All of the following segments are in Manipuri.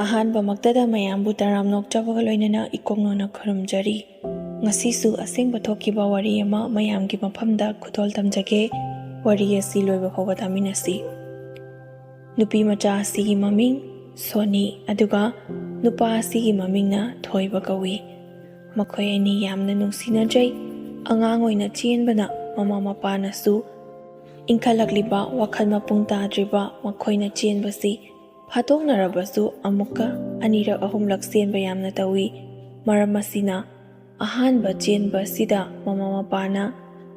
ꯑꯍꯥꯟꯕꯃꯛꯇꯗ ꯃꯌꯥꯝꯕꯨ ꯇꯔꯥꯝꯅꯣꯛꯆꯕꯒ ꯂꯣꯏꯅꯅ ꯏꯀꯣꯛꯅꯣꯅ ꯈꯨꯔꯨꯝꯖꯔꯤ꯫ ꯉꯁꯤꯁꯨ ꯑꯁꯦꯡꯕ ꯊꯣꯛꯈꯤꯕ ꯋꯥꯔꯤ ꯑꯃ ꯃꯌꯥꯝꯒꯤ ꯃꯐꯝꯗ ꯈꯨꯗꯣꯜ ꯇꯝꯖꯒꯦ꯫ ꯋꯥꯔꯤ ꯑꯁꯤ ꯂꯣꯏꯕ ꯐꯥꯎꯕ ꯇꯥꯃꯤꯟꯅꯁꯤ꯫ ꯅꯨꯄꯤ ꯃꯆꯥ ꯑꯁꯤꯒꯤ ꯃꯃꯤꯡ ꯁꯣꯅꯤ ꯑꯗꯨꯒ ꯅꯨꯄꯥ ꯑꯁꯤꯒꯤ ꯃꯃꯤꯡꯅ ꯊꯣꯏꯕ ꯀꯧꯏ꯫ ꯃꯈꯣꯏ ꯑꯅꯤ ꯌꯥꯝꯅ ꯅꯨꯡꯁꯤꯅꯖꯩ꯫ ꯑꯉꯥꯡ ꯑꯣꯏꯅ ꯆꯦꯟꯕꯅ ꯃꯃꯥ ꯃꯄꯥꯅꯁꯨ ꯏꯟꯈꯠꯂꯛꯂꯤꯕ ꯋꯥꯈꯜ ꯃꯄꯨꯡ ꯇꯥꯗ꯭ꯔꯤꯕ ꯃꯈꯣꯏꯅ ꯆꯦꯟꯕꯁꯤ ꯐꯥꯗꯣꯛꯅꯔꯕꯁꯨ ꯑꯃꯨꯛꯀ ꯑꯅꯤꯔꯛ ꯑꯍꯨꯝꯂꯛ ꯆꯦꯟꯕ ꯌꯥꯝꯅ ꯇꯧꯏ꯫ ꯃꯔꯝ ꯑꯁꯤꯅ ꯑꯍꯥꯟꯕ ꯆꯦꯟꯕ ꯑꯁꯤꯗ ꯃꯃꯥ ꯃꯄꯥꯅ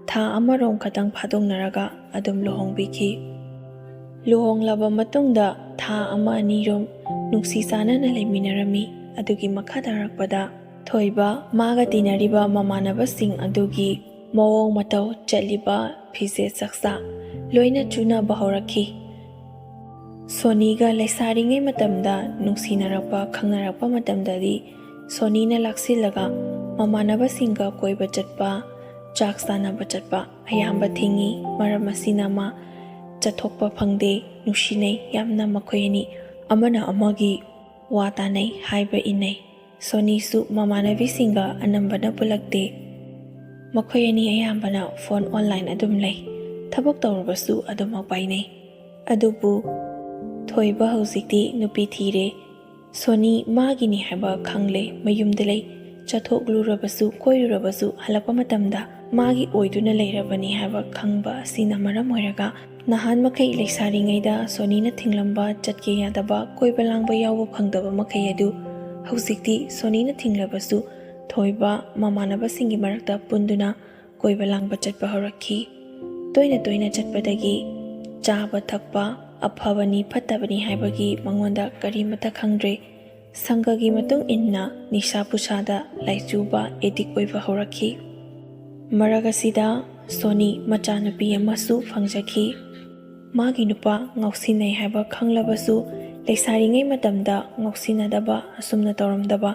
ꯊꯥ ꯑꯃꯔꯣꯝ ꯈꯛꯇꯪ ꯐꯥꯗꯣꯛꯅꯔꯒ ꯑꯗꯨꯝ ꯂꯨꯍꯣꯡꯕꯤꯈꯤ꯫ ꯂꯨꯍꯣꯡꯂꯕ ꯃꯇꯨꯡꯗ ꯊꯥ ꯑꯃ ꯑꯅꯤꯔꯣꯝ ꯅꯨꯡꯁꯤ ꯆꯥꯟꯅꯅ ꯂꯩꯃꯤꯟꯅꯔꯝꯃꯤ꯫ ꯑꯗꯨꯒꯤ ꯃꯈꯥ ꯇꯥꯔꯛꯄꯗ ꯊꯣꯏꯕ ꯃꯥꯒ ꯇꯤꯟꯅꯔꯤꯕ ꯃꯃꯥꯟꯅꯕꯁꯤꯡ ꯑꯗꯨꯒꯤ ꯃꯑꯣꯡ ꯃꯇꯧ, ꯆꯠꯂꯤꯕ ꯐꯤꯖꯦꯠ ꯆꯥꯛꯆꯥ ꯂꯣꯏꯅ ꯆꯨꯅꯕ ꯍꯧꯔꯛꯈꯤ꯫ ꯁꯣꯅꯤꯒ ꯂꯩꯁꯥꯔꯤꯉꯩ ꯃꯇꯝꯗ ꯅꯨꯡꯁꯤꯅꯔꯛꯄ ꯈꯪꯅꯔꯛꯄ ꯃꯇꯝꯗꯗꯤ ꯁꯣꯅꯤꯅ ꯂꯥꯛꯁꯤꯜꯂꯒ ꯃꯃꯥꯟꯅꯕꯁꯤꯡꯒ ꯀꯣꯏꯕ ꯆꯠꯄ, ꯆꯥꯛ ꯆꯥꯅꯕ ꯆꯠꯄ ꯑꯌꯥꯝꯕ ꯊꯤꯡꯏ꯫ ꯃꯔꯝ ꯑꯁꯤꯅ ꯃꯥ ꯆꯠꯊꯣꯛꯄ ꯐꯪꯗꯦ꯫ ꯅꯨꯡꯁꯤꯅꯩ ꯌꯥꯝꯅ ꯃꯈꯣꯏ ꯑꯅꯤ, ꯑꯃꯅ ꯑꯃꯒꯤ ꯋꯥ ꯇꯥꯅꯩ, ꯍꯥꯏꯕ ꯏꯟꯅꯩ꯫ ꯁꯣꯅꯤꯁꯨ ꯃꯃꯥꯟꯅꯕꯤꯁꯤꯡꯒ ꯑꯅꯝꯕꯅ ꯄꯨꯜꯂꯛꯇꯦ꯫ ꯃꯈꯣꯏ ꯑꯅꯤ ꯑꯌꯥꯝꯕꯅ ꯐꯣꯟ ꯑꯣꯟꯂꯥꯏꯟ ꯑꯗꯨꯝ ꯂꯩ꯫ ꯊꯕꯛ ꯇꯧꯔꯕꯁꯨ ꯑꯗꯨꯃꯛ ꯄꯥꯏꯅꯩ꯫ ꯑꯗꯨꯕꯨ ꯊꯣꯏꯕ ꯍꯧꯖꯤꯛꯇꯤ ꯅꯨꯄꯤ ꯊꯤꯔꯦ꯫ ꯁꯣꯅꯤ ꯃꯥꯒꯤꯅꯤ ꯍꯥꯏꯕ ꯈꯪꯂꯦ, ꯃꯌꯨꯝꯗ ꯂꯩ꯫ ꯆꯠꯊꯣꯛꯂꯨꯔꯕꯁꯨ ꯀꯣꯏꯔꯨꯔꯕꯁꯨ ꯍꯜꯂꯛꯄ ꯃꯇꯝꯗ ꯃꯥꯒꯤ ꯑꯣꯏꯗꯨꯅ ꯂꯩꯔꯕꯅꯤ ꯍꯥꯏꯕ ꯈꯪꯕ ꯑꯁꯤꯅ ꯃꯔꯝ ꯑꯣꯏꯔꯒ ꯅꯍꯥꯟ ꯃꯈꯩ ꯂꯩꯁꯥꯔꯤꯉꯩꯗ ꯁꯣꯅꯤꯅ ꯊꯤꯡꯂꯝꯕ, ꯆꯠꯀꯦ ꯌꯥꯗꯕ, ꯀꯣꯏꯕ ꯂꯥꯡꯕ ꯌꯥꯎꯕ ꯐꯪꯗꯕ ꯃꯈꯩ ꯑꯗꯨ ꯍꯧꯖꯤꯛꯇꯤ ꯁꯣꯅꯤꯅ ꯊꯤꯡꯂꯕꯁꯨ ꯊꯣꯏꯕ ꯃꯃꯥꯟꯅꯕꯁꯤꯡꯒꯤ ꯃꯔꯛꯇ ꯄꯨꯟꯗꯨꯅ ꯀꯣꯏꯕ ꯂꯥꯡꯕ ꯆꯠꯄ ꯍꯧꯔꯛꯈꯤ꯫ ꯇꯣꯏꯅ ꯇꯣꯏꯅ ꯆꯠꯄꯗꯒꯤ ꯆꯥꯕ ꯊꯛꯄ ꯑꯐꯕꯅꯤ ꯐꯠꯇꯕꯅꯤ ꯍꯥꯏꯕꯒꯤ ꯃꯉꯣꯟꯗ ꯀꯔꯤꯃꯠꯇ ꯈꯪꯗ꯭ꯔꯦ꯫ ꯁꯪꯒꯒꯤ ꯃꯇꯨꯡ ꯏꯟꯅ ꯅꯤꯁꯥ ꯄꯨꯁꯥꯗ ꯂꯥꯏꯆꯨꯕ, ꯑꯦꯗꯤꯛ ꯑꯣꯏꯕ ꯍꯧꯔꯛꯈꯤ꯫ ꯃꯔꯛ ꯑꯁꯤꯗ ꯁꯣꯅꯤ ꯃꯆꯥꯅꯨꯄꯤ ꯑꯃꯁꯨ ꯐꯪꯖꯈꯤ꯫ ꯃꯥꯒꯤ ꯅꯨꯄꯥ ꯉꯥꯎꯁꯤꯟꯅꯩ ꯍꯥꯏꯕ ꯈꯪꯂꯕꯁꯨ ꯂꯩꯁꯥꯔꯤꯉꯩ ꯃꯇꯝꯗ ꯉꯥꯎꯁꯤꯟꯅꯗꯕ, ꯑꯁꯨꯝꯅ ꯇꯧꯔꯝꯗꯕ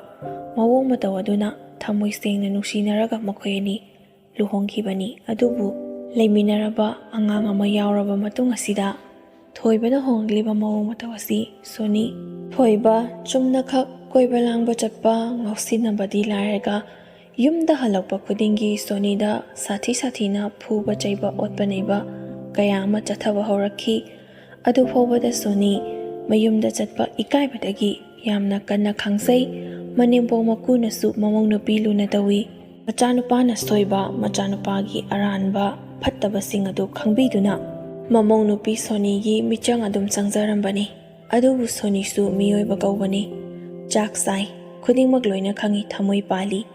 ꯃꯑꯣꯡ ꯃꯇꯧ ꯑꯗꯨꯅ ꯊꯃꯣꯏ ꯁꯦꯡꯅ ꯅꯨꯡꯁꯤꯅꯔꯒ ꯃꯈꯣꯏ ꯑꯅꯤ ꯂꯨꯍꯣꯡꯈꯤꯕꯅꯤ꯫ ꯑꯗꯨꯕꯨ ꯂꯩꯃꯤꯟꯅꯔꯕ ꯑꯉꯥꯡ ꯑꯃ ꯌꯥꯎꯔꯕ ꯃꯇꯨꯡ ꯑꯁꯤꯗ ꯊꯣꯏꯕꯅ ꯍꯣꯡꯂꯤꯕ ꯃꯑꯣꯡ ꯃꯇꯧ ꯑꯁꯤ ꯁꯣꯅꯤ ꯊꯣꯏꯕ ꯆꯨꯝꯅꯈꯛ ꯀꯣꯏꯕ ꯂꯥꯡꯕ ꯆꯠꯄ, ꯉꯥꯎꯁꯤꯟꯅꯕꯗꯤ ꯂꯥꯏꯔꯒ ꯌꯨꯝꯗ ꯍꯜꯂꯛꯄ ꯈꯨꯗꯤꯡꯒꯤ ꯁꯣꯅꯤꯗ ꯁꯥꯊꯤꯅ ꯐꯨꯕ ꯆꯩꯕ, ꯑꯣꯠꯄ ꯅꯩꯕ ꯀꯌా ꯑꯃ ꯆꯠꯊꯕ ꯍꯧꯔꯛꯈꯤ꯫ ꯑꯗꯨꯐꯥꯎꯕꯗ ꯁꯣꯅꯤ ꯃꯌꯨꯝꯗ ꯆꯠꯄ ꯏꯀꯥꯏꯕꯗꯒꯤ ꯌꯥꯝꯅ ꯀꯟꯅ ꯈꯥꯡꯖꯩ꯫ ꯃꯅꯦꯝꯄꯣꯛ ꯃꯀꯨꯅꯁꯨ ꯃꯃꯧ ꯅꯨꯄꯤ ꯂꯨꯅ ꯇꯧꯏ꯫ ꯃꯆꯥꯅꯨꯄꯥꯅ ꯁꯣꯏꯕ, ꯃꯆꯥꯅꯨꯄꯥꯒꯤ ꯑꯔꯥꯟꯕ ꯐꯠꯇꯕꯁꯤꯡ ꯑꯗꯨ ꯈꯪꯕꯤꯗꯨꯅ ꯃꯃꯧ ꯅꯨꯄꯤ ꯁꯣꯅꯤꯒꯤ ꯃꯤꯆꯪ ꯑꯗꯨꯝ ꯆꯪꯖꯔꯝꯕꯅꯤ꯫ ꯑꯗꯨꯕꯨ ꯁꯣꯅꯤꯁꯨ ꯃꯤꯑꯣꯏꯕ ꯀꯧꯕꯅꯤ꯫ ꯆꯥꯛ ꯆꯥꯏ, ꯈꯨꯗꯤꯡꯃꯛ ꯂꯣꯏꯅ ꯈꯪꯏ, ꯊꯃꯣꯏ ꯄꯥꯜꯂꯤ,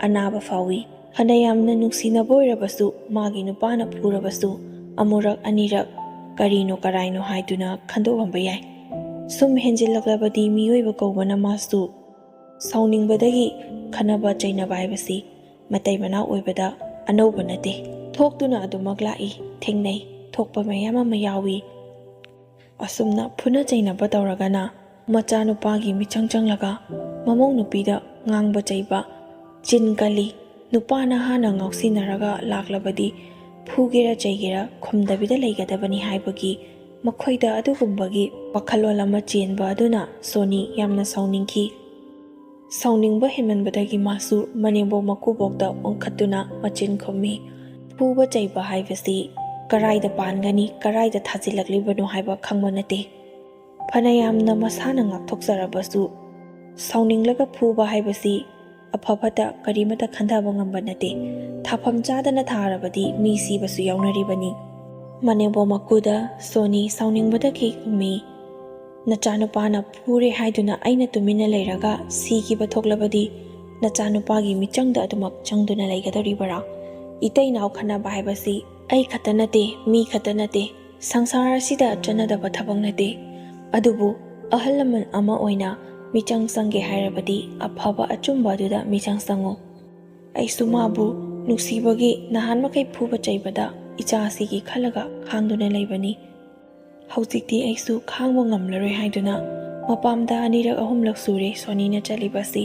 ꯑꯅꯥꯕ ꯐꯥꯎꯏ꯫ ꯐꯅ ꯌꯥꯝꯅ ꯅꯨꯡꯁꯤꯅꯕ ꯑꯣꯏꯔꯕꯁꯨ ꯃꯥꯒꯤ ꯅꯨꯄꯥꯅ ꯐꯨꯔꯕꯁꯨ ꯑꯃꯨꯔꯛ ꯑꯅꯤꯔꯛ ꯀꯔꯤꯅꯣ ꯀꯔꯥꯏꯅꯣ ꯍꯥꯏꯗꯨꯅ ꯈꯟꯗꯣꯛꯂꯝꯕ ꯌꯥꯏ꯫ ꯁꯨꯝ ꯍꯦꯟꯖꯤꯜꯂꯛꯂꯕꯗꯤ ꯃꯤꯑꯣꯏꯕ ꯀꯧꯕꯅ ꯃꯥꯁꯨ ꯁꯥꯎꯅꯤꯡꯕꯗꯒꯤ ꯈꯟꯅꯕ ꯆꯩꯅꯕ ꯍꯥꯏꯕꯁꯤ ꯃꯇꯩ ꯃꯅꯥꯎ ꯑꯣꯏꯕꯗ ꯑꯅꯧꯕ ꯅꯠꯇꯦ꯫ ꯊꯣꯛꯇꯨꯅ ꯑꯗꯨꯃꯛ ꯂꯥꯛꯏ, ꯊꯦꯡꯅꯩ, ꯊꯣꯛꯄ ꯃꯌꯥꯝ ꯑꯃ ꯌꯥꯎꯏ꯫ ꯑꯁꯨꯝꯅ ꯐꯨꯅ ꯆꯩꯅꯕ ꯇꯧꯔꯒꯅ ꯃꯆꯥꯅꯨꯄꯥꯒꯤ ꯃꯤꯆꯪ ꯆꯪꯂꯒ ꯃꯃꯧ ꯅꯨꯄꯤꯗ ꯉꯥꯡꯕ ꯆꯩꯕ, ꯆꯤꯟ ꯀꯜꯂꯤ꯫ ꯅꯨꯄꯥꯅ ꯍꯥꯟꯅ ꯉꯥꯎꯁꯤꯟꯅꯔꯒ ꯂꯥꯛꯂꯕꯗꯤ ꯐꯨꯒꯦꯔꯥ ꯆꯩꯒꯦꯔꯥ ꯈꯨꯝꯗꯕꯤꯗ ꯂꯩꯒꯗꯕꯅꯤ ꯍꯥꯏꯕꯒꯤ ꯃꯈꯣꯏꯗ ꯑꯗꯨꯒꯨꯝꯕꯒꯤ ꯋꯥꯈꯜꯂꯣꯟ ꯑꯃ ꯆꯦꯟꯕ ꯑꯗꯨꯅ ꯁꯣꯅꯤ ꯌꯥꯝꯅ ꯁꯥꯎꯅꯤꯡꯈꯤ꯫ ꯁꯥꯎꯅꯤꯡꯕ ꯍꯦꯟꯃꯟꯕꯗꯒꯤ ꯃꯥꯁꯨ ꯃꯅꯦꯝꯕꯣꯛ ꯃꯀꯨꯕꯣꯛꯇ ꯑꯣꯟꯈꯠꯇꯨꯅ ꯃꯆꯤꯟ ꯈꯨꯝꯃꯤ꯫ ꯐꯨꯕ ꯆꯩꯕ ꯍꯥꯏꯕꯁꯤ ꯀꯔꯥꯏꯗ ꯄꯥꯟꯒꯅꯤ, ꯀꯔꯥꯏꯗ ꯊꯥꯖꯤꯜꯂꯛꯂꯤꯕꯅꯣ ꯍꯥꯏꯕ ꯈꯪꯕ ꯅꯠꯇꯦ꯫ ꯐꯅ ꯌꯥꯝꯅ ꯃꯁꯥꯅ ꯉꯥꯛꯊꯣꯛꯆꯔꯕꯁꯨ ꯁꯥꯎꯅꯤꯡꯂꯒ ꯐꯨꯕ ꯍꯥꯏꯕꯁꯤ ꯑꯐ ꯐꯠꯇ ꯀꯔꯤꯃꯠꯇ ꯈꯟꯊꯕ ꯉꯝꯕ ꯅꯠꯇꯦ꯫ ꯊꯥꯐꯝ ꯆꯥꯗꯅ ꯊꯥꯔꯕꯗꯤ ꯃꯤ ꯁꯤꯕꯁꯨ ꯌꯥꯎꯅꯔꯤꯕꯅꯤ꯫ ꯃꯅꯦꯝꯕꯣꯛ ꯃꯀꯨꯗ ꯁꯣꯅꯤ ꯁꯥꯎꯅꯤꯡꯕꯗꯒꯤ ꯈꯨꯝꯃꯤ, ꯅꯆꯥꯅꯨꯄꯥꯅ ꯐꯨꯔꯦ ꯍꯥꯏꯗꯨꯅ ꯑꯩꯅ ꯇꯨꯃꯤꯟꯅ ꯂꯩꯔꯒ ꯁꯤꯈꯤꯕ ꯊꯣꯛꯂꯕꯗꯤ ꯅꯆꯥꯅꯨꯄꯥꯒꯤ ꯃꯤꯆꯪꯗ ꯑꯗꯨꯃꯛ ꯆꯪꯗꯨꯅ ꯂꯩꯒꯗꯧꯔꯤꯕꯔꯥ? ꯏꯇꯩꯅꯥꯎ ꯈꯟꯅꯕ ꯍꯥꯏꯕꯁꯤ ꯑꯩ ꯈꯛꯇ ꯅꯠꯇꯦ, ꯃꯤ ꯈꯛꯇ ꯅꯠꯇꯦ, ꯁꯪꯁꯥꯔ ꯑꯁꯤꯗ ꯆꯠꯅꯗꯕ ꯊꯕꯛ ꯅꯠꯇꯦ꯫ ꯑꯗꯨꯕꯨ ꯑꯍꯜ ꯂꯃꯟ ꯑꯃ ꯑꯣꯏꯅ ꯃꯤꯆꯪ ꯆꯪꯒꯦ ꯍꯥꯏꯔꯕꯗꯤ ꯑꯐꯕ ꯑꯆꯨꯝꯕ ꯑꯗꯨꯗ ꯃꯤꯆꯪ ꯆꯪꯉꯨ꯫ ꯑꯩꯁꯨ ꯃꯥꯕꯨ ꯅꯨꯡꯁꯤꯕꯒꯤ ꯅꯍꯥꯟ ꯃꯈꯩ ꯐꯨꯕ ꯆꯩꯕꯗ ꯏꯆꯥ ꯑꯁꯤꯒꯤ ꯈꯜꯂꯒ ꯈꯥꯡꯗꯨꯅ ꯂꯩꯕꯅꯤ꯫ ꯍꯧꯖꯤꯛꯇꯤ ꯑꯩꯁꯨ ꯈꯥꯡꯕ ꯉꯝꯂꯔꯣꯏ ꯍꯥꯏꯗꯨꯅ ꯃꯄꯥꯝꯗ ꯑꯅꯤꯔꯛ ꯑꯍꯨꯝꯂꯛ ꯁꯨꯔꯦ ꯁꯣꯅꯤꯅ ꯆꯠꯂꯤꯕꯁꯤ꯫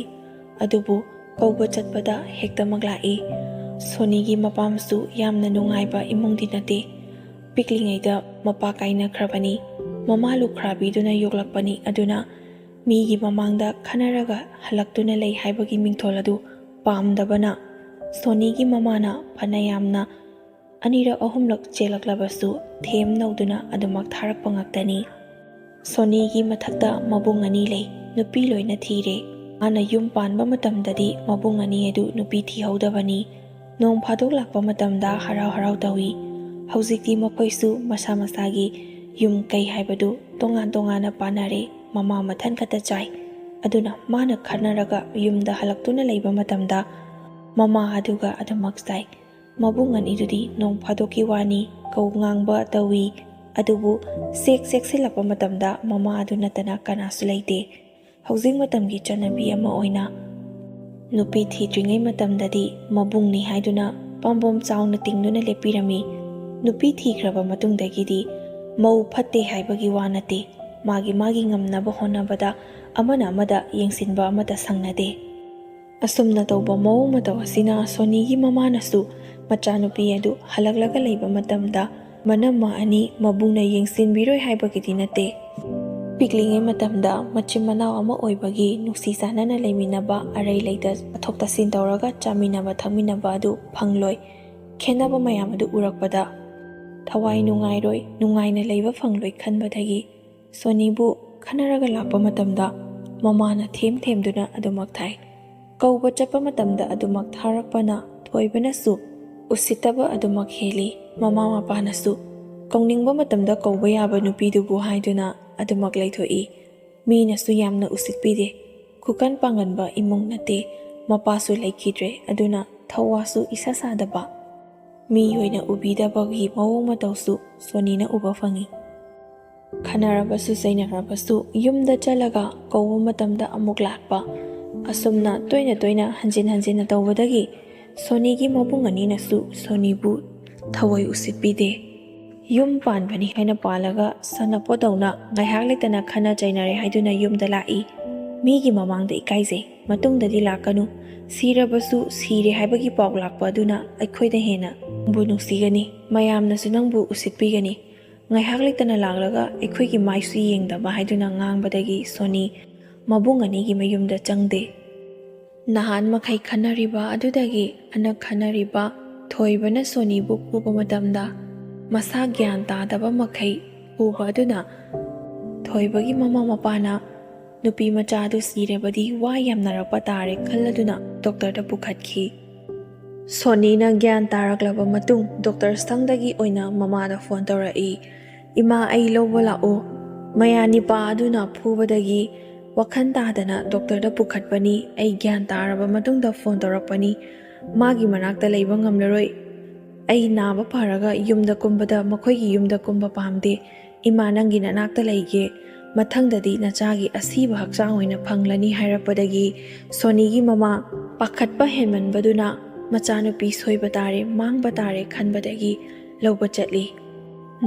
ꯑꯗꯨꯕꯨ ꯀꯧꯕ ꯆꯠꯄꯗ ꯍꯦꯛꯇꯃꯛ ꯂꯥꯛꯏ꯫ ꯁꯣꯅꯤꯒꯤ ꯃꯄꯥꯝꯁꯨ ꯌꯥꯝꯅ ꯅꯨꯡꯉꯥꯏꯕ ꯏꯃꯨꯡꯗꯤ ꯅꯠꯇꯦ꯫ ꯄꯤꯛꯂꯤꯉꯩꯗ ꯃꯄꯥ ꯀꯥꯏꯅꯈ꯭ꯔꯕꯅꯤ꯫ ꯃꯃꯥ ꯂꯨꯈ꯭ꯔꯥꯕꯤꯗꯨꯅ ꯌꯣꯛꯂꯛꯄꯅꯤ꯫ ꯑꯗꯨꯅ ꯃꯤꯒꯤ ꯃꯃꯥꯡꯗ ꯈꯟꯅꯔꯒ ꯍꯜꯂꯛꯇꯨꯅ ꯂꯩ ꯍꯥꯏꯕꯒꯤ ꯃꯤꯡꯊꯣꯜ ꯑꯗꯨ ꯄꯥꯝꯗꯕꯅ ꯁꯣꯅꯤꯒꯤ ꯃꯃꯥꯅ ꯐꯅ ꯌꯥꯝꯅ ꯑꯅꯤꯔꯛ ꯑꯍꯨꯝꯂꯛ ꯆꯦꯜꯂꯛꯂꯕꯁꯨ ꯊꯦꯝ ꯅꯧꯗꯨꯅ ꯑꯗꯨꯃꯛ ꯊꯥꯔꯛꯄ ꯉꯥꯛꯇꯅꯤ꯫ ꯁꯣꯅꯤꯒꯤ ꯃꯊꯛꯇ ꯃꯕꯨꯡ 2 ꯂꯩ, ꯅꯨꯄꯤ ꯂꯣꯏꯅ ꯊꯤꯔꯦ꯫ ꯃꯥꯅ ꯌꯨꯝ ꯄꯥꯟꯕ ꯃꯇꯝꯗꯗꯤ ꯃꯕꯨꯡ 2 ꯑꯗꯨ ꯅꯨꯄꯤ ꯊꯤꯍꯧꯗꯕꯅꯤ꯫ ꯅꯣꯡ ꯐꯥꯗꯣꯛ ꯂꯥꯛꯄ ꯃꯇꯝꯗ ꯍꯔꯥꯎ ꯍꯔꯥꯎ ꯇꯧꯏ꯫ ꯍꯧꯖꯤꯛꯇꯤ ꯃꯈꯣꯏꯁꯨ ꯃꯁꯥ ꯃꯁꯥꯒꯤ ꯌꯨꯝ ꯀꯩ ꯍꯥꯏꯕꯗꯨ ꯇꯣꯉꯥꯟ ꯇꯣꯉꯥꯟꯅ ꯄꯥꯟꯅꯔꯦ꯫ ꯃꯃꯥ ꯃꯊꯟ ꯈꯛꯇ ꯆꯥꯏ꯫ ꯑꯗꯨꯅ ꯃꯥꯅ ꯈꯟꯅꯔꯒ ꯌꯨꯝꯗ ꯍꯜꯂꯛꯇꯨꯅ ꯂꯩꯕ ꯃꯇꯝꯗ ꯃꯃꯥ ꯑꯗꯨꯒ ꯑꯗꯨꯃꯛ ꯆꯥꯏ꯫ ꯃꯕꯨꯡ 2ꯗꯨꯗꯤ ꯅꯣꯡ ꯐꯥꯗꯣꯛꯀꯤ ꯋꯥꯅꯤ, ꯀꯧ ꯉꯥꯡꯕ ꯇꯧꯏ꯫ ꯑꯗꯨꯕꯨ ꯆꯦꯛꯁꯤꯜꯂꯛꯄ ꯃꯇꯝꯗ ꯃꯃꯥ ꯑꯗꯨ ꯅꯠꯇꯅ ꯀꯅꯥꯁꯨ ꯂꯩꯇꯦ꯫ ꯍꯧꯖꯤꯛ ꯃꯇꯝꯒꯤ ꯆꯠꯅꯕꯤ ꯑꯃ ꯑꯣꯏꯅ ꯅꯨꯄꯤ ꯊꯤꯗ꯭ꯔꯤꯉꯩ ꯃꯇꯝꯗꯗꯤ ꯃꯕꯨꯡꯅꯤ ꯍꯥꯏꯗꯨꯅ ꯄꯥꯝꯕꯣꯝ ꯆꯥꯎꯅ ꯇꯤꯡꯗꯨꯅ ꯂꯦꯞꯄꯤꯔꯝꯃꯤ꯫ ꯅꯨꯄꯤ ꯊꯤꯈ꯭ꯔꯕ ꯃꯇꯨꯡꯗꯒꯤꯗꯤ ꯃꯧ ꯐꯠꯇꯦ ꯍꯥꯏꯕꯒꯤ ꯋꯥ ꯅꯠꯇꯦ, ꯃꯥꯒꯤ ꯉꯝꯅꯕ ꯍꯣꯠꯅꯕꯗ ꯑꯃꯅ ꯑꯃꯗ ꯌꯦꯡꯁꯤꯟꯕ ꯑꯃꯠꯇ ꯁꯪꯅꯗꯦ꯫ ꯑꯁꯨꯝꯅ ꯇꯧꯕ ꯃꯑꯣꯡ ꯃꯇꯧ ꯑꯁꯤꯅ ꯁꯣꯅꯤꯒꯤ ꯃꯃꯥꯅꯁꯨ ꯃꯆꯥꯅꯨꯄꯤ ꯑꯗꯨ ꯍꯜꯂꯛꯂꯒ ꯂꯩꯕ ꯃꯇꯝꯗ ꯃꯅꯝꯃ 2 ꯃꯕꯨꯡꯅ ꯌꯦꯡꯁꯤꯟꯕꯤꯔꯣꯏ ꯍꯥꯏꯕꯒꯤꯗꯤ ꯅꯠꯇꯦ, ꯄꯤꯛꯂꯤꯉꯩ ꯃꯇꯝꯗ ꯃꯆꯤꯟ ꯃꯅꯥꯎ ꯑꯃ ꯑꯣꯏꯕꯒꯤ ꯅꯨꯡꯁꯤ ꯆꯥꯟꯅꯅ ꯂꯩꯃꯤꯟꯅꯕ, ꯑꯔꯩ ꯂꯩꯇ ꯆꯠꯊꯣꯛ ꯆꯠꯁꯤꯟ ꯇꯧꯔꯒ ꯆꯥꯃꯤꯟꯅꯕ ꯊꯛꯃꯤꯟꯅꯕ ꯑꯗꯨ ꯐꯪꯂꯣꯏ꯫ ꯈꯦꯟꯅꯕ ꯃꯌꯥꯝ ꯑꯗꯨ ꯎꯔꯛꯄꯗ ꯊꯋꯥꯏ ꯅꯨꯡꯉꯥꯏꯔꯣꯏ, ꯅꯨꯡꯉꯥꯏꯅ ꯂꯩꯕ ꯐꯪꯂꯣꯏ ꯈꯟꯕꯗꯒꯤ ꯁꯣꯅꯤꯕꯨ ꯈꯟꯅꯔꯒ ꯂꯥꯛꯄ ꯃꯇꯝꯗ ꯃꯃꯥꯅ ꯊꯦꯝꯗꯨꯅ ꯑꯗꯨꯃꯛ ꯊꯥꯏ꯫ ꯀꯧꯕ ꯆꯠꯄ ꯃꯇꯝꯗ ꯑꯗꯨꯃꯛ ꯊꯥꯔꯛꯄꯅ ꯊꯣꯏꯕꯅꯁꯨ ꯎꯁꯤꯠꯇꯕ ꯑꯗꯨꯃꯛ ꯍꯦꯜꯂꯤ꯫ ꯃꯃꯥ ꯃꯄꯥꯅꯁꯨ ꯀꯧꯅꯤꯡꯕ ꯃꯇꯝꯗ ꯀꯧꯕ ꯌꯥꯕ ꯅꯨꯄꯤꯗꯨꯕꯨ ꯍꯥꯏꯗꯨꯅ ꯑꯗꯨꯃꯛ ꯂꯩꯊꯣꯛꯏ꯫ ꯃꯤꯅꯁꯨ ꯌꯥꯝꯅ ꯎꯁꯤꯠꯄꯤꯗꯦ꯫ ꯈꯨꯀꯟ ꯄꯥꯡꯒꯟꯕ ꯏꯃꯨꯡ ꯅꯠꯇꯦ, ꯃꯄꯥꯁꯨ ꯂꯩꯈꯤꯗ꯭ꯔꯦ, ꯑꯗꯨꯅ ꯊꯧꯋꯥꯁꯨ ꯏꯁꯥ ꯁꯥꯗꯕ, ꯃꯤ ꯑꯣꯏꯅ ꯎꯕꯤꯗꯕꯒꯤ ꯃꯑꯣꯡ ꯃꯇꯧꯁꯨ ꯁꯣꯅꯤꯅ ꯎꯕ ꯐꯪꯏ꯫ ꯈꯟꯅꯔꯕꯁꯨ ꯆꯩꯅꯔꯕꯁꯨ ꯌꯨꯝꯗ ꯆꯠꯂꯒ ꯀꯧꯕ ꯃꯇꯝꯗ ꯑꯃꯨꯛ ꯂꯥꯛꯄ, ꯑꯁꯨꯝꯅ ꯇꯣꯏꯅ ꯍꯟꯖꯤꯟ ꯇꯧꯕꯗꯒꯤ ꯁꯣꯅꯤꯒꯤ ꯃꯕꯨꯡ 2ꯅꯁꯨ ꯁꯣꯅꯤꯕꯨ ꯊꯑꯣꯏ ꯎꯁꯤꯠꯄꯤꯗꯦ꯫ ꯌꯨꯝ ꯄꯥꯟꯕꯅꯤ ꯍꯥꯏꯅ ꯄꯥꯜꯂꯒ ꯁꯥꯟꯅꯄꯣꯠꯇꯧꯅ ꯉꯥꯏꯍꯥꯛ ꯂꯩꯇꯅ ꯈꯟꯅ ꯆꯩꯅꯔꯦ ꯍꯥꯏꯗꯨꯅ ꯌꯨꯝꯗ ꯂꯥꯛꯏ꯫ ꯃꯤꯒꯤ ꯃꯃꯥꯡꯗ ꯏꯀꯥꯏꯖꯩ, ꯃꯇꯨꯡꯗꯗꯤ ꯂꯥꯛꯀꯅꯨ, ꯁꯤꯔꯕꯁꯨ ꯁꯤꯔꯦ ꯍꯥꯏꯕꯒꯤ ꯄꯥꯎ ꯂꯥꯛꯄ ꯑꯗꯨꯅ ꯑꯩꯈꯣꯏꯗ ꯍꯦꯟꯅ ꯅꯪꯕꯨ ꯅꯨꯡꯁꯤꯒꯅꯤ, ꯃꯌꯥꯝꯅꯁꯨ ꯅꯪꯕꯨ ꯎꯁꯤꯠꯄꯤꯒꯅꯤ꯫ ꯉꯥꯏꯍꯥꯛ ꯂꯩꯇꯅ ꯂꯥꯛꯂꯒ ꯑꯩꯈꯣꯏꯒꯤ ꯃꯥꯏꯁꯨ ꯌꯦꯡꯗꯕ ꯍꯥꯏꯗꯨꯅ ꯉꯥꯡꯕꯗꯒꯤ ꯁꯣꯅꯤ ꯃꯕꯨꯡ 2ꯒꯤ ꯃꯌꯨꯝꯗ ꯆꯪꯗꯦ꯫ ꯅꯍꯥꯟ ꯃꯈꯩ ꯈꯟꯅꯔꯤꯕ ꯑꯗꯨꯗꯒꯤ ꯍꯟꯗꯛ ꯈꯟꯅꯔꯤꯕ ꯊꯣꯏꯕꯅ ꯁꯣꯅꯤꯕꯨ ꯐꯨꯕ ꯃꯇꯝꯗ ꯃꯁꯥ ꯒ꯭ꯌꯥꯟ ꯇꯥꯗꯕ ꯃꯈꯩ ꯐꯨꯕ ꯑꯗꯨꯅ ꯊꯣꯏꯕꯒꯤ ꯃꯃꯥ ꯃꯄꯥꯅ ꯅꯨꯄꯤ ꯃꯆꯥ ꯑꯗꯨ ꯁꯤꯔꯕꯗꯤ ꯋꯥ ꯌꯥꯝꯅꯔꯛꯄ ꯇꯥꯔꯦ ꯈꯜꯂꯗꯨꯅ ꯗꯣꯛꯇꯔꯗ ꯄꯨꯈꯠꯈꯤ꯫ ꯁꯣꯅꯤꯅ ꯒ꯭ꯌꯥꯟ ꯇꯥꯔꯛꯂꯕ ꯃꯇꯨꯡ ꯗꯣꯛꯇꯔ ꯁꯪꯗꯒꯤ ꯑꯣꯏꯅ ꯃꯃꯥꯗ ꯐꯣꯟ ꯇꯧꯔꯛꯏ꯫ ꯏꯃꯥ, ꯑꯩ ꯂꯧꯕ ꯂꯥꯛꯑꯣ, ꯃꯌꯥꯅꯤꯄꯥ ꯑꯗꯨꯅ ꯐꯨꯕꯗꯒꯤ ꯋꯥꯈꯜ ꯇꯥꯗꯅ ꯗꯣꯛꯇꯔꯗ ꯄꯨꯈꯠꯄꯅꯤ꯫ ꯑꯩ ꯒ꯭ꯌꯥꯟ ꯇꯥꯔꯕ ꯃꯇꯨꯡꯗ ꯐꯣꯟ ꯇꯧꯔꯛꯄꯅꯤ꯫ ꯃꯥꯒꯤ ꯃꯅꯥꯛꯇ ꯂꯩꯕ ꯉꯝꯂꯔꯣꯏ꯫ ꯑꯩ ꯅꯥꯕ ꯐꯔꯒ ꯌꯨꯝꯗ ꯀꯨꯝꯕꯗ ꯃꯈꯣꯏꯒꯤ ꯌꯨꯝꯗ ꯀꯨꯝꯕ ꯄꯥꯝꯗꯦ꯫ ꯏꯃꯥ, ꯅꯪꯒꯤ ꯅꯅꯥꯛꯇ ꯂꯩꯒꯦ, ꯃꯊꯪꯗꯗꯤ ꯅꯆꯥꯒꯤ ꯑꯁꯤꯕ ꯍꯛꯆꯥꯡ ꯑꯣꯏꯅ ꯐꯪꯂꯅꯤ ꯍꯥꯏꯔꯛꯄꯗꯒꯤ ꯁꯣꯅꯤꯒꯤ ꯃꯃꯥ ꯄꯥꯈꯠꯄ ꯍꯦꯟꯃꯟꯕꯗꯨꯅ ꯃꯆꯥꯅꯨꯄꯤ ꯁꯣꯏꯕ ꯇꯥꯔꯦ, ꯃꯥꯡꯕ ꯇꯥꯔꯦ ꯈꯟꯕꯗꯒꯤ ꯂꯧꯕ ꯆꯠꯂꯤ꯫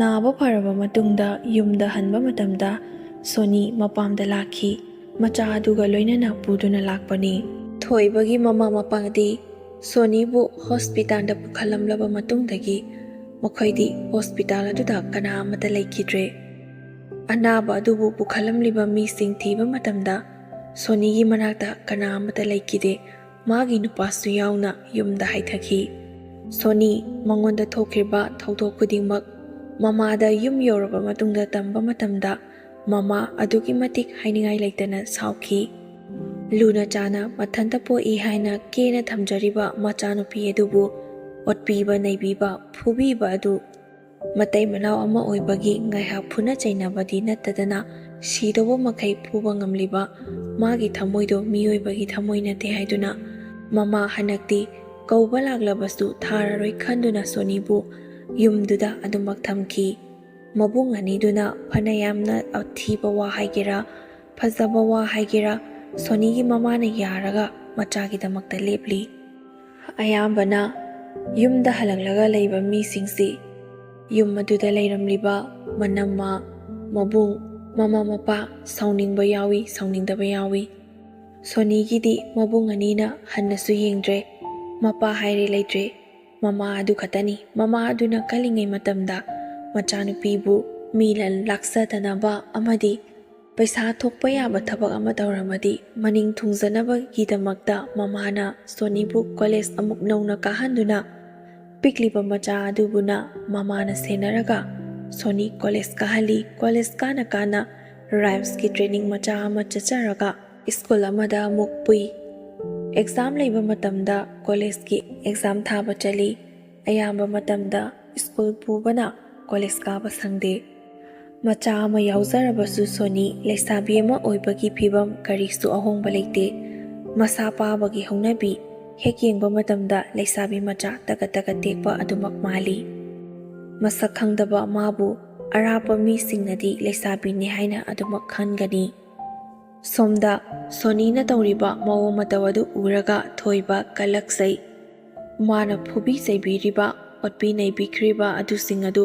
ꯅꯥꯕ ꯐꯔꯕ ꯃꯇꯨꯡꯗ ꯌꯨꯝꯗ ꯍꯟꯕ ꯃꯇꯝꯗ ꯁꯣꯅꯤ ꯃꯄꯥꯝꯗ ꯂꯥꯛꯈꯤ꯫ ꯃꯆꯥ ꯑꯗꯨꯒ ꯂꯣꯏꯅꯅ ꯄꯨꯗꯨꯅ ꯂꯥꯛꯄꯅꯤ꯫ ꯊꯣꯏꯕꯒꯤ ꯃꯃꯥ ꯃꯄꯥꯗꯤ ꯁꯣꯅꯤꯕꯨ ꯍꯣꯁꯄꯤꯇꯥꯜꯗ ꯄꯨꯈꯠꯂꯝꯂꯕ ꯃꯇꯨꯡꯗꯒꯤ ꯃꯈꯣꯏꯗꯤ ꯍꯣꯁꯄꯤꯇꯥꯜ ꯑꯗꯨꯗ ꯀꯅꯥ ꯑꯃꯠꯇ ꯂꯩꯈꯤꯗ꯭ꯔꯦ꯫ ꯑꯅꯥꯕ ꯑꯗꯨꯕꯨ ꯄꯨꯈꯠꯂꯝꯂꯤꯕ ꯃꯤꯁꯤꯡ ꯊꯤꯕ ꯃꯇꯝꯗ ꯁꯣꯅꯤꯒꯤ ꯃꯅꯥꯛꯇ ꯀꯅꯥ ꯑꯃꯠꯇ ꯂꯩꯈꯤꯗꯦ꯫ ꯃꯥꯒꯤ ꯅꯨꯄꯥꯁꯨ ꯌꯥꯎꯅ ꯌꯨꯝꯗ ꯍꯥꯏꯊꯈꯤ꯫ ꯁꯣꯅꯤ ꯃꯉꯣꯟꯗ ꯊꯣꯛꯈꯤꯕ ꯊꯧꯗꯣꯛ ꯈꯨꯗꯤꯡꯃꯛ ꯃꯃꯥꯗ ꯌꯨꯝ ꯌꯧꯔꯕ ꯃꯇꯨꯡꯗ ꯇꯝꯕ ꯃꯇꯝꯗ ꯃꯃꯥ ꯑꯗꯨꯛꯀꯤ ꯃꯇꯤꯛ ꯍꯥꯏꯅꯤꯡꯉꯥꯏ ꯂꯩꯇꯅ ꯁꯥꯎꯈꯤ꯫ ꯂꯨꯅ ꯆꯥꯅ ꯃꯊꯟꯇ ꯄꯣꯛꯏ ꯍꯥꯏꯅ ꯀꯦꯅ ꯊꯝꯖꯔꯤꯕ ꯃꯆꯥꯅꯨꯄꯤ ꯑꯗꯨꯕꯨ ꯑꯣꯠꯄꯤꯕ, ꯅꯩꯕꯤꯕ, ꯐꯨꯕꯤꯕ ꯑꯗꯨ ꯃꯇꯩ ꯃꯅꯥꯎ ꯑꯃ ꯑꯣꯏꯕꯒꯤ ꯉꯥꯏꯍꯥꯛ ꯐꯨꯅ ꯆꯩꯅꯕꯗꯤ ꯅꯠꯇꯗꯅ ꯁꯤꯗꯧꯕ ꯃꯈꯩ ꯐꯨꯕ ꯉꯝꯂꯤꯕ ꯃꯥꯒꯤ ꯊꯃꯣꯏꯗꯣ ꯃꯤꯑꯣꯏꯕꯒꯤ ꯊꯃꯣꯏ ꯅꯠꯇꯦ ꯍꯥꯏꯗꯨꯅ ꯃꯃꯥ ꯍꯟꯗꯛꯇꯤ ꯀꯧꯕ ꯂꯥꯛꯂꯕꯁꯨ ꯊꯥꯔꯔꯣꯏ ꯈꯟꯗꯨꯅ ꯁꯣꯅꯤꯕꯨ ꯌꯨꯝꯗꯨꯗ ꯑꯗꯨꯃꯛ ꯊꯝꯈꯤ꯫ ꯃꯕꯨꯡ 2ꯗꯨꯅ ꯐꯅ ꯌꯥꯝꯅ ꯑꯊꯤꯕ ꯋꯥ ꯍꯥꯏꯒꯦꯔꯥ, ꯐꯖꯕ ꯋꯥ ꯍꯥꯏꯒꯦꯔꯥ, ꯁꯣꯅꯤꯒꯤ ꯃꯃꯥꯅ ꯌꯥꯔꯒ ꯃꯆꯥꯒꯤꯗꯃꯛꯇ ꯂꯦꯞꯂꯤ꯫ ꯑꯌꯥꯝꯕꯅ ꯌꯨꯝꯗ ꯍꯜꯂꯛꯂꯒ ꯂꯩꯕ ꯃꯤꯁꯤꯡꯁꯤ ꯌꯨꯝ ꯑꯗꯨꯗ ꯂꯩꯔꯝꯂꯤꯕ ꯃꯅꯝꯃ, ꯃꯕꯨꯡ, ꯃꯃꯥ ꯃꯄꯥ ꯁꯥꯎꯅꯤꯡꯕ ꯌꯥꯎꯏ, ꯁꯥꯎꯅꯤꯡꯗꯕ ꯌꯥꯎꯏ꯫ ꯁꯣꯅꯤꯒꯤꯗꯤ ꯃꯕꯨꯡ 2ꯅ ꯍꯟꯅꯁꯨ ꯌꯦꯡꯗ꯭ꯔꯦ, ꯃꯄꯥ ꯍꯥꯏꯔꯦ ꯂꯩꯇ꯭ꯔꯦ, ꯃꯃꯥ ꯑꯗꯨ ꯈꯛꯇꯅꯤ꯫ ꯃꯃꯥ ꯑꯗꯨꯅ ꯀꯜꯂꯤꯉꯩ ꯃꯇꯝꯗ ꯃꯆꯥꯅꯨꯄꯤꯕꯨ ꯃꯤ ꯂꯥꯛꯆꯗꯅꯕ ꯑꯃꯗꯤ Paisa thokpa yaba thabak ama tauramadi maning thungjanabagidamagta mamana Sonibu college amuk nauna kahanduna pikliba macha adubuna mamana senaraga Soni college kahali college kana rhymes ki training macha ama chacharaga school amada amuk pui exam leiba matamda college ki exam thaba chali ayamba matamda school pubana college kaba sangde macha ama yaujarabasu Soni leisabi ama oibagi phibam karisu ahongba leite masa pabagi hongnabi hek yengba matamda leisabi macha taga tekpa adumak mali masak khangdaba mabu arapa mi singnadi leisabi ni haina adumak khangani somda Soni na tauriba mawo matawadu uraga twba kalaksai mana phubi saibiriba otpi naibikriba adusing adu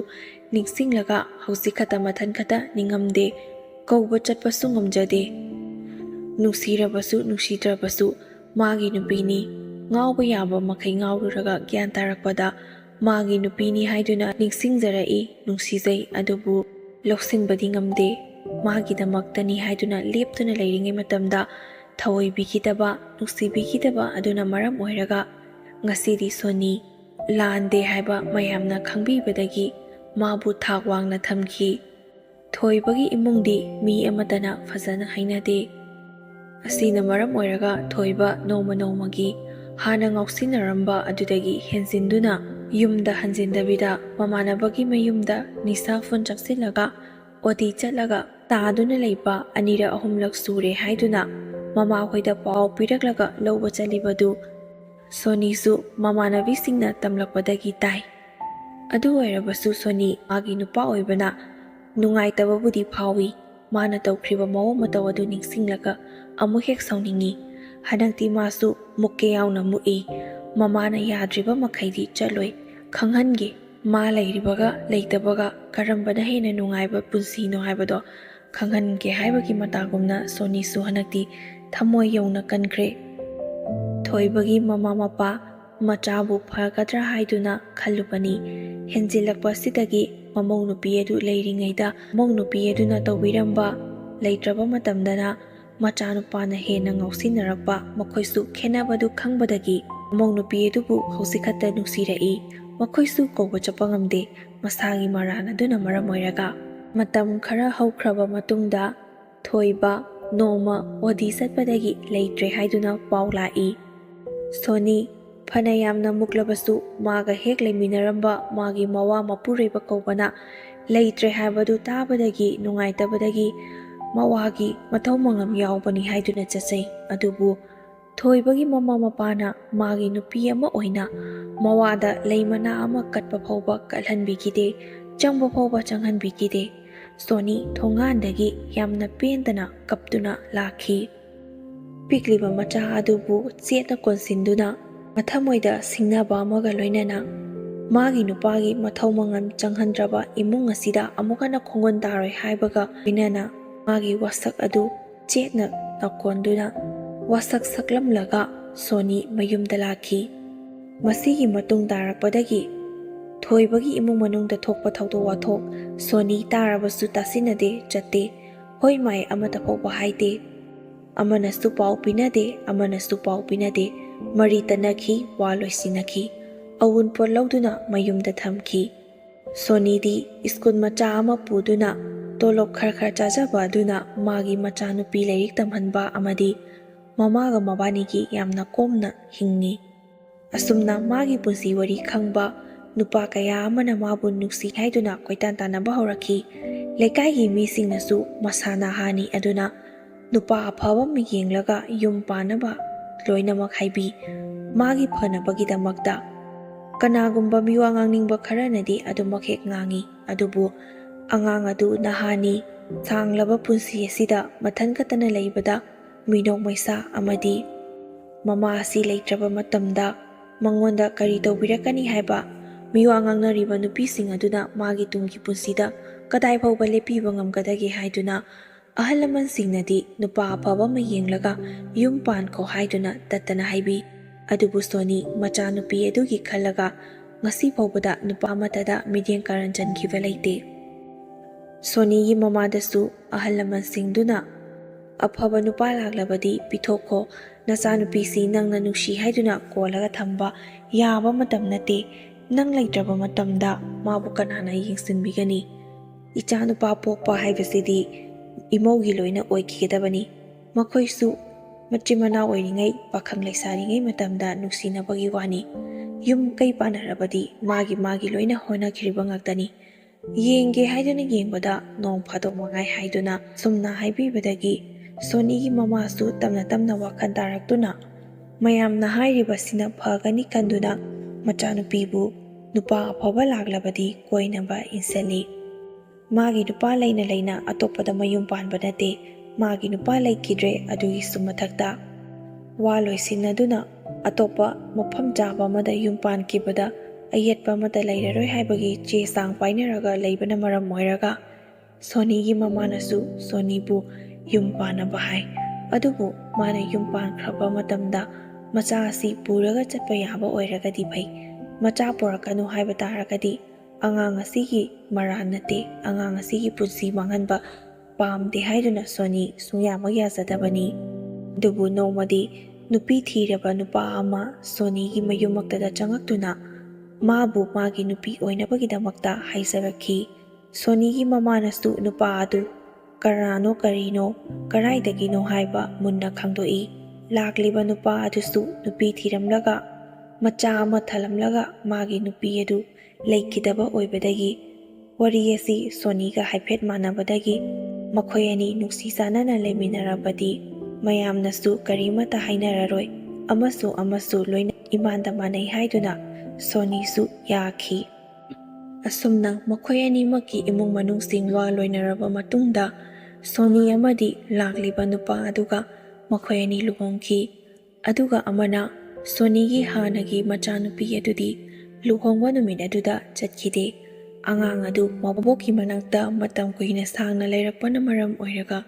ningsinglaga hausikata mathan khata ningamde kauba chatpasu ngamjade nungsirabasu nungsidrabasu magi nupini ngawba yaba makai ngawruraga gyan tarakpada magi nupini haiduna ningsingjarai nungsijai adubu loksingbadi ngamde magi damaktani haiduna leptuna leiringai matamda thawoibigidaba nungsibigidaba aduna maram oiraga ngasidi Soni lande haiba mayamna khangbibadagi mabu thak wangna thamki thoibagi imungdi mi amatana fazana hainade asina maram oiraga thoiba nomagi hana ngausinaramba adudagi henzinduna yumda hanjindabida mamanabagi mayumda nisa phone chaksilaga odi chatlaga taaduna leiba anira ahumlak sure haiduna mama hoida pau piraklaga lowba chalibadu Sonisu mamanavisingna tamlakpadagi tai adu oirabasu Soni magi nupa oibana nungaitababudi phawi mana tawkhriba mawo matawadu ningsinglaga amu hek sauningi hanakti masu mukke yauna mui mamana yadriba makhaidi chaloi khanghange ma leiribaga leitabaga karambana hena nungaiba punsi no haibado khanghange haibagi matagumna Sonisu hanakti thamoi yauna kankre thoibagi mama mapa machabu phagadra haiduna khalubani henjilakpa sidagi mamau nupi edu leiringaida mamau nupi eduna tawbiramba leitraba matamdana macha nupana hena ngausinnarakpa makhoisu khenabadu khangbadagi mamau nupi edubu hausikhatta nungsirai makhoisu koba chapangamde masagi maran aduna maram oiraga matam khara haukraba matungda thoiba noma odi satpadagi leitre haiduna paulai Soni phana yamna muklabasu maga hek leiminaramba magi mawa mapureba kobana leitre haibadu tabadagi nungaitabadagi mawagi mathau mangam yaubani haiduna chachai adubu thoibagi mama mapana magi nupi ama oina mawada leimana ama katpa phauba kalhanbigide changba phauba changhanbigide Soni thongandagi yamna pendana kaptuna lakhi pikliba macha adubu chetna konsinduna mathamoida singnaba amaga loinana magi nupagi mathau mangam changhandraba imung asida amukana khongon taroi haibaga loinana magi wasak adu chetna nakonduna wasak saklamlaga Soni mayumda lakhi masigi matung tarakpadagi thoibagi imung manungda thokpa thaudo wathok Soni tarabasu tasinade chatte hoi mai amata phauba haide amanasu pau pinade amanasu pau pinade mari tanakhi waloisinakhi awun por lauduna mayumda thamki Soni di iskul macha ama puduna tolop khar chajaba aduna magi macha nupi leirik tamhanba amadi mamaga mabani gi yamna komna hingi asumna magi punsi wari khangba nupa kaya amana mabu nuksi haiduna koitan tanaba horakhi lekai gi misingnasu masana hani aduna nupa aphaba mi yenglaga yum panaba loinamak haibi magi phanabagidamagta kanagumba miwa ngangningba kharanadi adumak hek ngangi adubu angang adu nahani sanglaba punsi asida mathan katana leibada minok maisa amadi mama asi leitraba matamda mangonda kari tawbirakani haiba miwa ngangnariba nupising aduna magi tunggi punsida kadai phauba lepiba ngamgadagi haiduna ahalaman singnadi nupa aphaba ma yenglaga yum pan ko haiduna tattana haibi adubu Soni macha nupi adugi khalaga ngasi phobada nupa matada midyeng karan chankhiba leite Soniगी mamadasu ahal lamansingduna afaba nupa laklabadi pithokho nachanupisi nangna nungsi haiduna kolaga thamba yaba matam nate nang laitraba matamda mabu kanana yengsinbigani icha nupa pokpa haibasidi imaugi loina oikigedabani makhoisu machimana oiringai pakhang laisaringai matamda nungsinabagi wani yum kai panarabadi magi loina hona khiriba ngaktani yenge haiduna yengbada nong phadok mangai haiduna sumna haibibadagi Sonigi mamasu tamna wakhal taraktuna mayamna hairibasina phagani kanduna machanupibu nupa afaba laklabadi koinaba inseli magi nupa laina atopada mayum panba nate magi nupa laikidre adugi sumathakta waloisinaduna atopa mafam chaba amada yum pankibada ayetpa amada lairaroi haibagi che sang painaraga leibana maram moiraga Sonigi mamanasu Sonibu yum panaba hai adubu mana yum pankraba matamda macha asi puraga chatpa yaba oiragadi phai macha porakanu haiba taragadi angang asigi maran nate angang asigi punsi manganba pamde haiduna Soni sungyamagya zadabani dubu nomadi nupi thiraba nupa ama Sonigi mayumaktada changaktuna mabu magi nupi oinabagidamakta haisarakhi Sonigi mamanasu nupa adu karano karino karaidagino haiba munna khangdoi lakliba nupa adusu nupi thiramlaga macha ama thalamlaga magi nupi adu leikidaba oibadagi wari asi Soniga haiphet manabadagi makhoi ani nungsi sanana leminarabadi mayamnasu karimata hainararoi amasu loina imanda manai haiduna Sonisu yakhi asumna makhoi ani maki imung manungsing wa loinaraba matungda Soni amadi lakliba nupa aduga makhoi ani luhongki aduga amana Sonigi hanagi machanupi adudi luhongwa numit aduda chatkide angang adu mabokki manakta matam kuina sangna lairakpana maram oiraga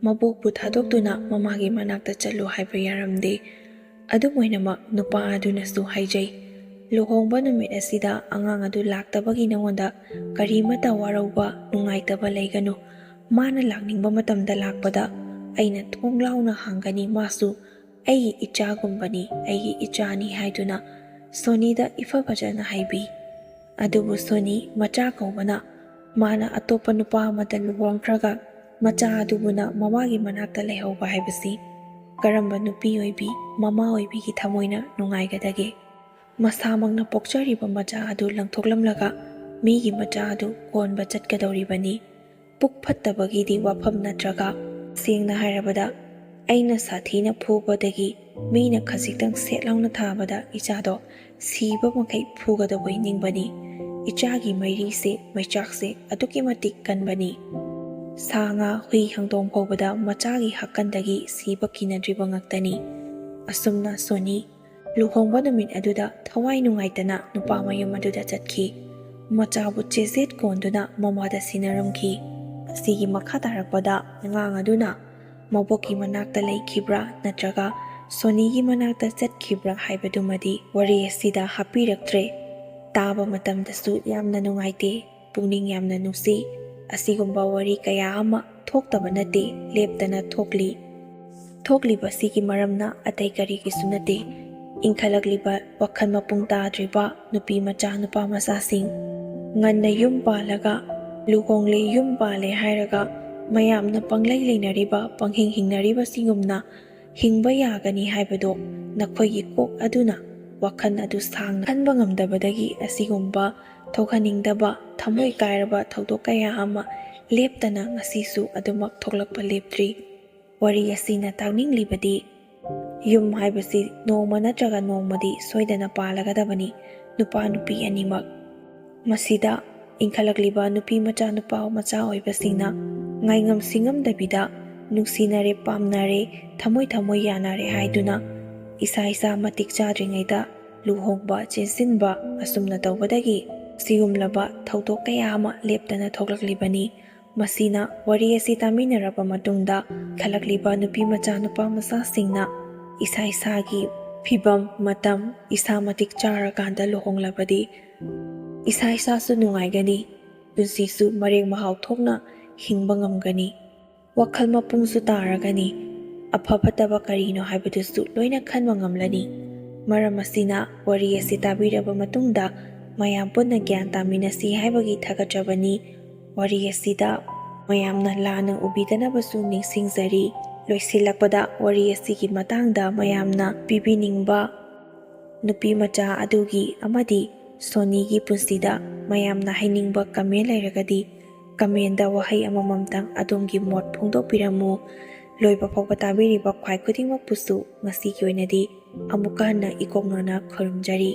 mabokpu thadokduna mamagi manakta chatlu haiba yaramde adumoinamak nupa adunasu haijai luhongba numit asida angang adu laktabagi nangonda karimata warauba nungaitaba leiganu mana lakningba matamda lakpada aina thonglawna hangani masu ai ichagumbani ai ichani haiduna Sonida ifabajana haibi adubu Soni macha kaubana mana atopa nupa amada luhongkraga macha adubuna mamagi manakta leihauba haibasi karamba nupi oibi mama oibigi thamoina nungaigadage masamangna pokchariba macha adu langthoklamlaga migi macha adu konba chatkadoribani puk phattabagidi wafam natraga sengna hairabada aina sathina phubadagi mina khasiktang setlauna thabada ichado siba makai phugadaboi ningbani ichagi mairi maichakse aduki matik kanbani sanga hui hangdong phobada machagi hakkandagi siba kinadriba ngaktani asumna Soni luhongba numit aduda thawai nungaitana nupa mayum aduda chatkhi machabu cheset konduna mamada sinaramki asigi makha tarakpada ngang aduna maboki manakta leikibra natraga Sonigi manakta chatkibra haibadumadi wari asida hapiraktre taba matamdasu yamna nungaite pungning yamna nungsi asigumba wari kaya ama thoktaba nate leptana thokliba sigi maramna atai kari kisunate inkhalagliba wakhal mapung tadriba nupi macha nupa masasing nganna yum palaga luhongle yum pale hairaga mayamna panglai leinariba panghing hingnariba singumna hingba yagani haibado nakhoigi kok aduna wakhal adu sangna khanba ngamdabadagi asigumba thokhaningdaba thamoi kairaba thodok kaya ama leptana ngasisu adumak thoklakpa leptri wari asina tagninglibadi yum haibasi nongma natraga nongmadi soidana palagadabani nupa nupi animak masida inkhalagliba nupi macha nupa macha oibasingna ngaingam singamdabida nungsinare pamnare thamoi yanare haiduna isa matik chadringaida luhongba chensinba asumna tawbadagi sigumlaba thodok kaya ama leptana thoklaklibani masina wari asi taminaraba matungda khalagliba nupi macha nupa masasingna isa-isagi phibam matam isa matik charakanda luhonglabadi isa-isasu nungaigani ꯄꯨꯟꯁꯤꯁꯨ ꯃꯔꯦꯛ ꯃꯍꯥꯎ ꯊꯣꯛꯅ ꯍꯤꯡꯕ ꯉꯝꯒꯅꯤ, ꯋꯥꯈꯜ ꯃꯄꯨꯡꯁꯨ ꯇꯥꯔꯒꯅꯤ, ꯑꯐ ꯐꯠꯇꯕ ꯀꯔꯤꯅꯣ ꯍꯥꯏꯕꯗꯨꯁꯨ ꯂꯣꯏꯅ ꯈꯟꯕ ꯉꯝꯂꯅꯤ꯫ ꯃꯔꯝ ꯑꯁꯤꯅ ꯋꯥꯔꯤ ꯑꯁꯤ ꯇꯥꯕꯤꯔꯕ ꯃꯇꯨꯡꯗ ꯃꯌꯥꯝ ꯄꯨꯟꯅ ꯒ꯭ꯌꯥꯟ ꯇꯥꯃꯤꯟꯅꯁꯤ ꯍꯥꯏꯕꯒꯤ ꯊꯥꯒꯠꯆꯕꯅꯤ꯫ ꯋꯥꯔꯤ ꯑꯁꯤꯗ ꯃꯌꯥꯝꯅ ꯂꯥꯟꯅ ꯎꯕꯤꯗꯅꯕꯁꯨ ꯅꯤꯡꯁꯤꯡꯖꯔꯤ꯫ ꯂꯣꯏꯁꯤꯜꯂꯛꯄꯗ ꯋꯥꯔꯤ ꯑꯁꯤꯒꯤ ꯃꯇꯥꯡꯗ ꯃꯌꯥꯝꯅ ꯄꯤꯕꯤꯅꯤꯡꯕ ꯅꯨꯄꯤꯃꯆꯥ ꯑꯗꯨꯒꯤ ꯑꯃꯗꯤ ꯁꯣꯅꯤꯒꯤ ꯄꯨꯟꯁꯤꯗ ꯃꯌꯥꯝꯅ ꯍꯥꯏꯅꯤꯡꯕ ꯀꯃꯦꯟ ꯂꯩꯔꯒꯗꯤ ꯀꯃꯦꯟꯗ ꯋꯥꯍꯩ ꯑꯃꯃꯝꯇꯪ ꯑꯗꯣꯝꯒꯤ ꯃꯣꯠ ꯐꯣꯡꯗꯣꯛꯄꯤꯔꯝꯃꯨ꯫ ꯂꯣꯏꯕ ꯐꯥꯎꯕ ꯇꯥꯕꯤꯔꯤꯕ ꯈ꯭ꯋꯥꯏ ꯈꯨꯗꯤꯡꯃꯛꯄꯨꯁꯨ ꯉꯁꯤꯒꯤ ꯑꯣꯏꯅꯗꯤ ꯑꯃꯨꯛꯀ ꯍꯟꯅ ꯏꯀꯣꯛꯅꯅ ꯈꯨꯔꯨꯝꯖꯔꯤ꯫